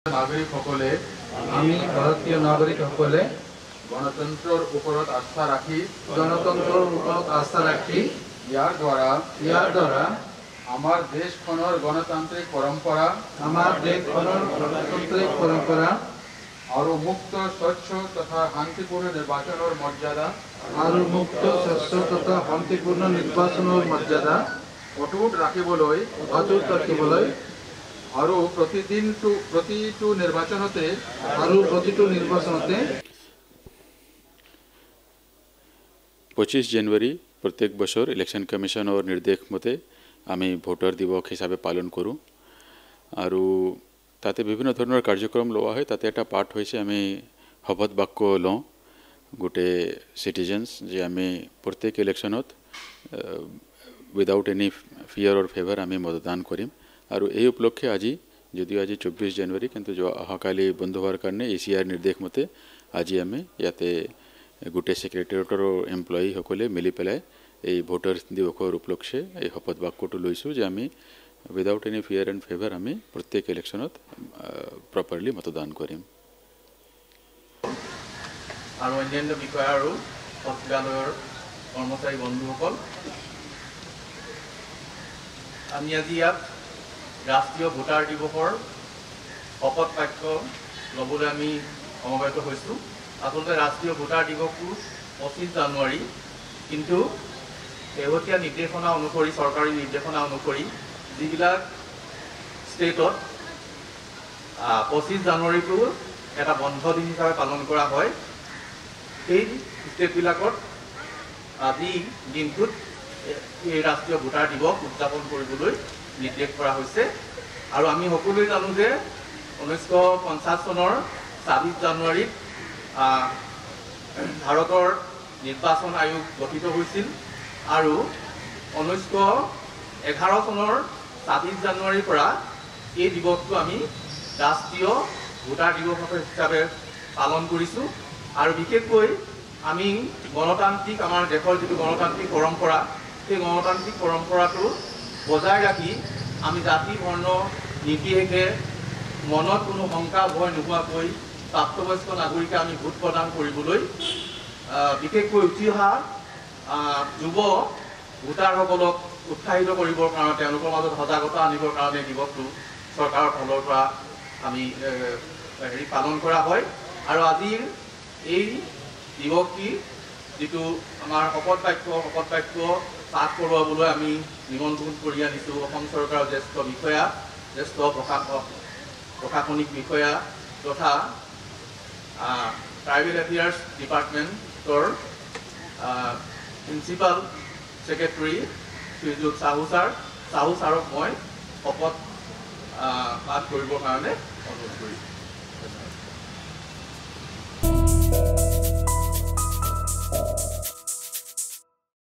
নাগৰিকসকলে আমি ভাৰতীয় নাগৰিকসকলে গণতন্ত্ৰৰ ওপৰত আস্থা ৰাখি ইয়াৰ দ্বাৰা আমাৰ দেশখনৰ গণতান্ত্ৰিক পৰম্পৰা আৰু মুক্ত স্বচ্ছ তথা শান্তিপূৰ্ণ নিৰ্বাচনৰ মৰ্যাদা অটুট ৰাখিবলৈ আৰু প্ৰতিটো নিৰ্বাচনতে 25 জানুৱাৰী প্ৰত্যেক বছৰ ইলেকশ্যন কমিশনৰ নিৰ্দেশ মতে আমি ভোটাৰ দিৱস হিচাপে পালন কৰোঁ আৰু তাতে বিভিন্ন ধৰণৰ কাৰ্যক্ৰম লোৱা হয়। তাতে এটা পাৰ্ট হৈছে আমি শপত বাক্য লওঁ গোটেই সিটিজেন্স যে আমি প্ৰত্যেক ইলেকশ্যনত উইদাউট এনি ফিয়াৰ অৰ ফেভাৰ আমি মতদান কৰিম আৰু এই উপলক্ষে আজি 24 জানুৱাৰী কিন্তু অহাকালি বন্ধ হোৱাৰ কাৰণে ACR নিৰ্দেশ মতে আজি আমি ইয়াতে গোটেই সেক্ৰেটাৰিয়েটৰ এমপ্লয়ীসকলে মিলি পেলাই এই ভোটাৰ দিৱসৰ উপলক্ষে এই শপত বাক্যটো লৈছোঁ যে আমি উইদাউট এনি ফিয়াৰ এণ্ড ফেভাৰ আমি প্ৰত্যেক ইলেকশ্যনত প্ৰপাৰলি মতদান কৰিম। আৰু অন্যান্য বিষয় আৰু সচিবালয়ৰ কৰ্মচাৰী বন্ধুসকল, আমি আজি ইয়াত ৰাষ্ট্ৰীয় ভোটাৰ দিৱসৰ শপত বাক্য ল'বলৈ আমি সমবেত হৈছোঁ। আচলতে ৰাষ্ট্ৰীয় ভোটাৰ দিৱসটো 25 জানুৱাৰী, কিন্তু শেহতীয়া নিৰ্দেশনা অনুসৰি চৰকাৰী নিৰ্দেশনা অনুসৰি যিবিলাক ষ্টেটত 25 জানুৱাৰীটো এটা বন্ধ দিন হিচাপে পালন কৰা হয়, সেই ষ্টেটবিলাকত আজি দিনটোত এই ৰাষ্ট্ৰীয় ভোটাৰ দিৱস উদযাপন কৰিবলৈ নিৰ্দেশ কৰা হৈছে। আৰু আমি সকলোৱে জানো যে 1950 চনৰ 26 জানুৱাৰীত ভাৰতৰ নিৰ্বাচন আয়োগ গঠিত হৈছিল আৰু 1911 চনৰ 26 জানুৱাৰীৰ পৰা এই দিৱসটো আমি ৰাষ্ট্ৰীয় ভোটাৰ দিৱস হিচাপে পালন কৰিছোঁ। আৰু বিশেষকৈ আমি আমাৰ দেশৰ যিটো গণতান্ত্ৰিক পৰম্পৰা, সেই গণতান্ত্ৰিক পৰম্পৰাটো বজাই ৰাখি আমি জাতি বৰ্ণ নিৰ্বিশেষে মনত কোনো শংকা ভয় নোহোৱাকৈ প্ৰাপ্তবয়স্ক নাগৰিকে আমি ভোট প্ৰদান কৰিবলৈ বিশেষকৈ উঠি অহা যুৱ ভোটাৰসকলক উৎসাহিত কৰিবৰ কাৰণে, তেওঁলোকৰ মাজত সজাগতা আনিবৰ কাৰণে দিৱসটো চৰকাৰৰ ফালৰ পৰা আমি পালন কৰা হয়। আৰু আজিৰ এই দিৱসটি যিটো আমাৰ শপত বাক্য পাঠ কৰোৱাবলৈ আমি নিমন্ত্ৰণ কৰি আনিছোঁ অসম চৰকাৰৰ জ্যেষ্ঠ প্ৰশাসনিক বিষয়া তথা ট্ৰাইবেল এফেয়াৰ্ছ ডিপাৰ্টমেণ্টৰ প্ৰিন্সিপাল ছেক্ৰেটাৰী শ্ৰীযুত চাহু ছাৰক মই শপত পাঠ কৰিবৰ কাৰণে অনুৰোধ কৰিছোঁ।